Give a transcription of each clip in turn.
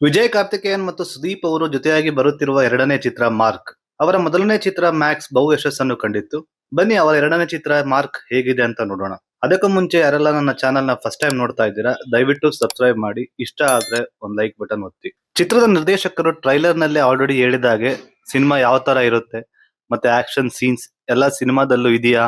ವಿಜಯ್ ಕಾರ್ತಿಕೇಯನ್ ಮತ್ತು ಸುದೀಪ್ ಅವರು ಜೊತೆಯಾಗಿ ಬರುತ್ತಿರುವ ಎರಡನೇ ಚಿತ್ರ ಮಾರ್ಕ್. ಅವರ ಮೊದಲನೇ ಚಿತ್ರ ಮ್ಯಾಕ್ಸ್ ಬಹು ಯಶಸ್ಸನ್ನು ಕಂಡಿತ್ತು. ಬನ್ನಿ ಅವರ ಎರಡನೇ ಚಿತ್ರ ಮಾರ್ಕ್ ಹೇಗಿದೆ ಅಂತ ನೋಡೋಣ. ಅದಕ್ಕೂ ಮುಂಚೆ ಯಾರೆಲ್ಲ ನನ್ನ ಚಾನೆಲ್ ನ ಫಸ್ಟ್ ಟೈಮ್ ನೋಡ್ತಾ ಇದ್ದೀರಾ, ದಯವಿಟ್ಟು ಸಬ್ಸ್ಕ್ರೈಬ್ ಮಾಡಿ. ಇಷ್ಟ ಆದ್ರೆ ಒಂದು ಲೈಕ್ ಬಟನ್ ಒತ್ತಿ. ಚಿತ್ರದ ನಿರ್ದೇಶಕರು ಟ್ರೈಲರ್ ನಲ್ಲಿ ಆಲ್ರೆಡಿ ಹೇಳಿದಾಗೆ ಸಿನಿಮಾ ಯಾವ ತರ ಇರುತ್ತೆ ಮತ್ತೆ ಆಕ್ಷನ್ ಸೀನ್ಸ್ ಎಲ್ಲ ಸಿನಿಮಾದಲ್ಲೂ ಇದೆಯಾ,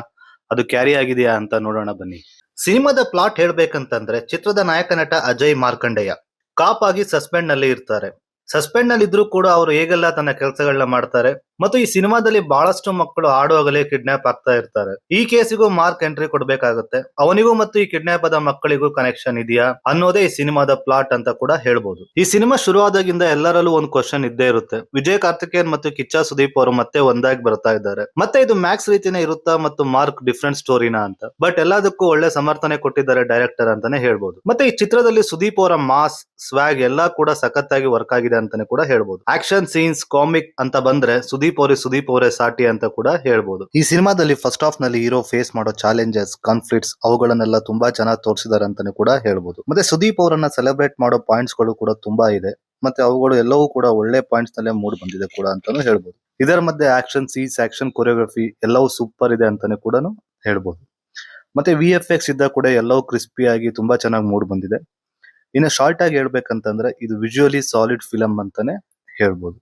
ಅದು ಕ್ಯಾರಿ ಆಗಿದೆಯಾ ಅಂತ ನೋಡೋಣ ಬನ್ನಿ. ಸಿನಿಮಾದ ಪ್ಲಾಟ್ ಹೇಳ್ಬೇಕಂತಂದ್ರೆ, ಚಿತ್ರದ ನಾಯಕ ನಟ ಅಜಯ್ ಮಾರ್ಕಂಡೇಯ ಕಾಪ್ ಆಗಿ ಸಸ್ಪೆಂಡ್ ನಲ್ಲಿ ಇರ್ತಾರೆ. ಸಸ್ಪೆಂಡ್ ನಲ್ಲಿ ಇದ್ರೂ ಕೂಡ ಅವರು ಹೇಗೆಲ್ಲ ತನ್ನ ಕೆಲಸಗಳನ್ನ ಮಾಡ್ತಾರೆ ಮತ್ತು ಈ ಸಿನಿಮಾದಲ್ಲಿ ಬಹಳಷ್ಟು ಮಕ್ಕಳು ಆಡುವಾಗಲೇ ಕಿಡ್ನಾಪ್ ಆಗ್ತಾ ಇರ್ತಾರೆ. ಈ ಕೇಸಿಗೂ ಮಾರ್ಕ್ ಎಂಟ್ರಿ ಕೊಡ್ಬೇಕಾಗತ್ತೆ. ಅವನಿಗೂ ಮತ್ತು ಈ ಕಿಡ್ನಾಪ್ ಆದ ಮಕ್ಕಳಿಗೂ ಕನೆಕ್ಷನ್ ಇದೆಯಾ ಅನ್ನೋದೇ ಈ ಸಿನಿಮಾದ ಪ್ಲಾಟ್ ಅಂತ ಕೂಡ ಹೇಳ್ಬೋದು. ಈ ಸಿನಿಮಾ ಶುರುವಾದಾಗಿಂದ ಎಲ್ಲರಲ್ಲೂ ಒಂದು ಕ್ವಶನ್ ಇದ್ದೇ ಇರುತ್ತೆ, ವಿಜಯ್ ಕಾರ್ತಿಕೇಯನ್ ಮತ್ತು ಕಿಚ್ಚ ಸುದೀಪ್ ಅವರು ಮತ್ತೆ ಒಂದಾಗಿ ಬರ್ತಾ ಇದ್ದಾರೆ, ಮತ್ತೆ ಇದು ಮ್ಯಾಕ್ಸ್ ರೀತಿನೇ ಇರುತ್ತಾ ಮತ್ತು ಮಾರ್ಕ್ ಡಿಫ್ರೆಂಟ್ ಸ್ಟೋರಿನಾ ಅಂತ. ಬಟ್ ಎಲ್ಲದಕ್ಕೂ ಒಳ್ಳೆ ಸಮರ್ಥನೆ ಕೊಟ್ಟಿದ್ದಾರೆ ಡೈರೆಕ್ಟರ್ ಅಂತಾನೆ ಹೇಳ್ಬೋದು. ಮತ್ತೆ ಈ ಚಿತ್ರದಲ್ಲಿ ಸುದೀಪ್ ಅವರ ಮಾಸ್ ಸ್ವಾಗ್ ಎಲ್ಲಾ ಕೂಡ ಸಖತ್ತಾಗಿ ವರ್ಕ್ ಆಗಿದೆ ಅಂತಾನೆ ಕೂಡ ಹೇಳ್ಬೋದು. ಆಕ್ಷನ್ ಸೀನ್ಸ್ ಕಾಮಿಕ್ ಅಂತ ಬಂದ್ರೆ ಸುದೀಪ್ ಅವರೇ ಸಾಟಿ ಅಂತ ಕೂಡ ಹೇಳ್ಬೋದು. ಈ ಸಿನಿಮಾದಲ್ಲಿ ಫಸ್ಟ್ ಹಾಫ್ ನಲ್ಲಿ ಹೀರೋ ಫೇಸ್ ಮಾಡೋ ಚಾಲೆಂಜಸ್, ಕಾನ್ಫ್ಲಿಕ್ಟ್ಸ್ ಅವುಗಳನ್ನೆಲ್ಲ ತುಂಬಾ ಚೆನ್ನಾಗಿ ತೋರಿಸಿದ್ದಾರೆ ಅಂತಾನೆ ಕೂಡ ಹೇಳ್ಬೋದು. ಮತ್ತೆ ಸುದೀಪ್ ಅವರನ್ನ ಸೆಲೆಬ್ರೇಟ್ ಮಾಡೋ ಪಾಯಿಂಟ್ಸ್ ಗಳು ಕೂಡ ತುಂಬಾ ಇದೆ, ಮತ್ತೆ ಅವುಗಳು ಎಲ್ಲವೂ ಕೂಡ ಒಳ್ಳೆ ಪಾಯಿಂಟ್ಸ್ ನಲ್ಲೇ ಮೂಡ್ ಬಂದಿದೆ ಕೂಡ ಅಂತಾನು ಹೇಳ್ಬೋದು. ಇದರ ಮಧ್ಯೆ ಆಕ್ಷನ್ ಸೀನ್ಸ್, ಆಕ್ಷನ್ ಕೊರಿಯೋಗ್ರಫಿ ಎಲ್ಲವೂ ಸೂಪರ್ ಇದೆ ಅಂತಾನೆ ಕೂಡ ಹೇಳ್ಬೋದು. ಮತ್ತೆ VFX ಇದ್ದ ಕೂಡ ಎಲ್ಲವೂ ಕ್ರಿಸ್ಪಿ ಆಗಿ ತುಂಬಾ ಚೆನ್ನಾಗಿ ಮೂಡ್ ಬಂದಿದೆ. ಇನ್ನು ಶಾರ್ಟ್ ಆಗಿ ಹೇಳ್ಬೇಕಂತಂದ್ರೆ ಇದು ವಿಜುವಲಿ ಸಾಲಿಡ್ ಫಿಲಂ ಅಂತಾನೆ ಹೇಳ್ಬೋದು.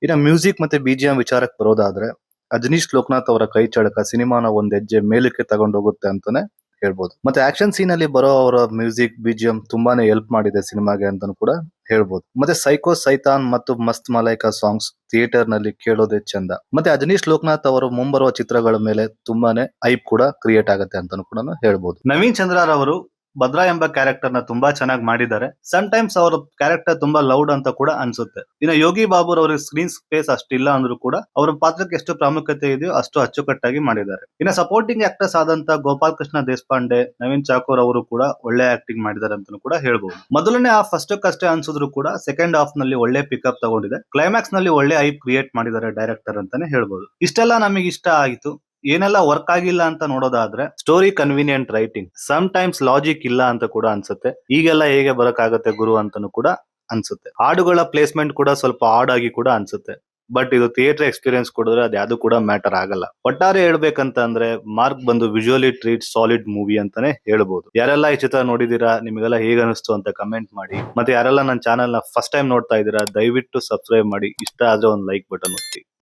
ಇನ್ನು ಮ್ಯೂಸಿಕ್ ಮತ್ತೆ BGM ವಿಚಾರಕ್ಕೆ ಬರೋದಾದ್ರೆ, ಅಜನೀಶ್ ಲೋಕನಾಥ್ ಅವರ ಕೈ ಚಳಕ ಸಿನಿಮಾನ ಒಂದ್ ಹೆಜ್ಜೆ ಮೇಲಕ್ಕೆ ತಗೊಂಡೋಗುತ್ತೆ ಅಂತಾನೆ ಹೇಳ್ಬೋದು. ಮತ್ತೆ ಆಕ್ಷನ್ ಸೀನ್ ಅಲ್ಲಿ ಬರೋ ಅವರ ಮ್ಯೂಸಿಕ್ BGM ತುಂಬಾನೇ ಹೆಲ್ಪ್ ಮಾಡಿದೆ ಸಿನಿಮಾಗೆ ಅಂತಾನು ಕೂಡ ಹೇಳ್ಬೋದು. ಮತ್ತೆ ಸೈಕೋ ಸೈತಾನ್ ಮತ್ತು ಮಸ್ತ್ ಮಲೈಕಾ ಸಾಂಗ್ಸ್ ಥಿಯೇಟರ್ ನಲ್ಲಿ ಕೇಳೋದೇ ಚಂದ. ಮತ್ತೆ ಅಜನೀಶ್ ಲೋಕನಾಥ್ ಅವರು ಮುಂಬರುವ ಚಿತ್ರಗಳ ಮೇಲೆ ತುಂಬಾನೇ ಹೈಪ್ ಕೂಡ ಕ್ರಿಯೇಟ್ ಆಗುತ್ತೆ ಅಂತಾನು ಕೂಡ ಹೇಳ್ಬೋದು. ನವೀನ್ ಚಂದ್ರಾರ್ ಅವರು ಭದ್ರಾ ಎಂಬ ಕ್ಯಾರೆಕ್ಟರ್ ನ ತುಂಬಾ ಚೆನ್ನಾಗಿ ಮಾಡಿದ್ದಾರೆ. ಸಮ್ ಟೈಮ್ಸ್ ಅವರ ಕ್ಯಾರೆಕ್ಟರ್ ತುಂಬಾ ಲೌಡ್ ಅಂತ ಕೂಡ ಅನ್ಸುತ್ತೆ. ಇನ್ನು ಯೋಗಿ ಬಾಬುರ್ ಅವ್ರಿಗೆ ಸ್ಕ್ರೀನ್ ಸ್ಪೇಸ್ ಅಷ್ಟಿಲ್ಲ ಅಂದ್ರೂ ಕೂಡ ಅವರ ಪಾತ್ರಕ್ಕೆ ಎಷ್ಟು ಪ್ರಾಮುಖ್ಯತೆ ಇದೆಯೋ ಅಷ್ಟು ಅಚ್ಚುಕಟ್ಟಾಗಿ ಮಾಡಿದ್ದಾರೆ. ಇನ್ನು ಸಪೋರ್ಟಿಂಗ್ ಆಕ್ಟರ್ಸ್ ಆದಂತ ಗೋಪಾಲ್ ಕೃಷ್ಣ ದೇಶಪಾಂಡೆ, ನವೀನ್ ಚಾಕೋರ್ ಅವರು ಕೂಡ ಒಳ್ಳೆ ಆಕ್ಟಿಂಗ್ ಮಾಡಿದ್ದಾರೆ ಅಂತ ಕೂಡ ಹೇಳ್ಬಹುದು. ಮೊದಲನೇ ಹಾಫ್ ಅಷ್ಟಕ್ಕಷ್ಟೇ ಅನ್ಸಿದ್ರು ಕೂಡ ಸೆಕೆಂಡ್ ಹಾಫ್ ನಲ್ಲಿ ಒಳ್ಳೆ ಪಿಕಪ್ ತಗೊಂಡಿದೆ. ಕ್ಲೈಮ್ಯಾಕ್ಸ್ ನಲ್ಲಿ ಒಳ್ಳೆ ಹೈಪ್ ಕ್ರಿಯೇಟ್ ಮಾಡಿದ್ದಾರೆ ಡೈರೆಕ್ಟರ್ ಅಂತಾನೆ ಹೇಳ್ಬಹುದು. ಇಷ್ಟೆಲ್ಲ ನಮಗೆ ಇಷ್ಟ ಆಯಿತು. ಏನೆಲ್ಲ ವರ್ಕ್ ಆಗಿಲ್ಲ ಅಂತ ನೋಡೋದಾದ್ರೆ, story convenient writing, sometimes logic ಇಲ್ಲ ಅಂತ ಕೂಡ ಅನ್ಸುತ್ತೆ. ಈಗೆಲ್ಲ ಹೇಗೆ ಬರಕಾಗತ್ತೆ ಗುರು ಅಂತಾನು ಕೂಡ ಅನ್ಸುತ್ತೆ. ಹಾಡುಗಳ ಪ್ಲೇಸ್ಮೆಂಟ್ ಕೂಡ ಸ್ವಲ್ಪ ಆಡ್ ಆಗಿ ಕೂಡ ಅನ್ಸುತ್ತೆ. ಬಟ್ ಇದು ಥಿಯೇಟರ್ ಎಕ್ಸ್ಪೀರಿಯನ್ಸ್ ಕೊಡಿದ್ರೆ ಅದು ಯಾವ್ದು ಕೂಡ ಮ್ಯಾಟರ್ ಆಗಲ್ಲ. ಒಟ್ಟಾರೆ ಹೇಳ್ಬೇಕಂತ ಅಂದ್ರೆ ಮಾರ್ಕ್ ಬಂದು ವಿಜುವಲಿ ಟ್ರೀಟ್ ಸಾಲಿಡ್ ಮೂವಿ ಅಂತಾನೆ ಹೇಳ್ಬೋದು. ಯಾರೆಲ್ಲ ಈ ಚಿತ್ರ ನೋಡಿದೀರಾ, ನಿಮಗೆಲ್ಲ ಹೇಗೆ ಅನಿಸ್ತು ಅಂತ ಕಮೆಂಟ್ ಮಾಡಿ. ಮತ್ತೆ ಯಾರೆಲ್ಲ ನನ್ನ ಚಾನೆಲ್ ನ ಫಸ್ಟ್ ಟೈಮ್ ನೋಡ್ತಾ ಇದ್ದೀರಾ, ದಯವಿಟ್ಟು ಸಬ್ಸ್ಕ್ರೈಬ್ ಮಾಡಿ. ಇಷ್ಟ ಆದ್ರೆ ಒಂದು ಲೈಕ್ ಬಟನ್ ಒತ್ತಿ.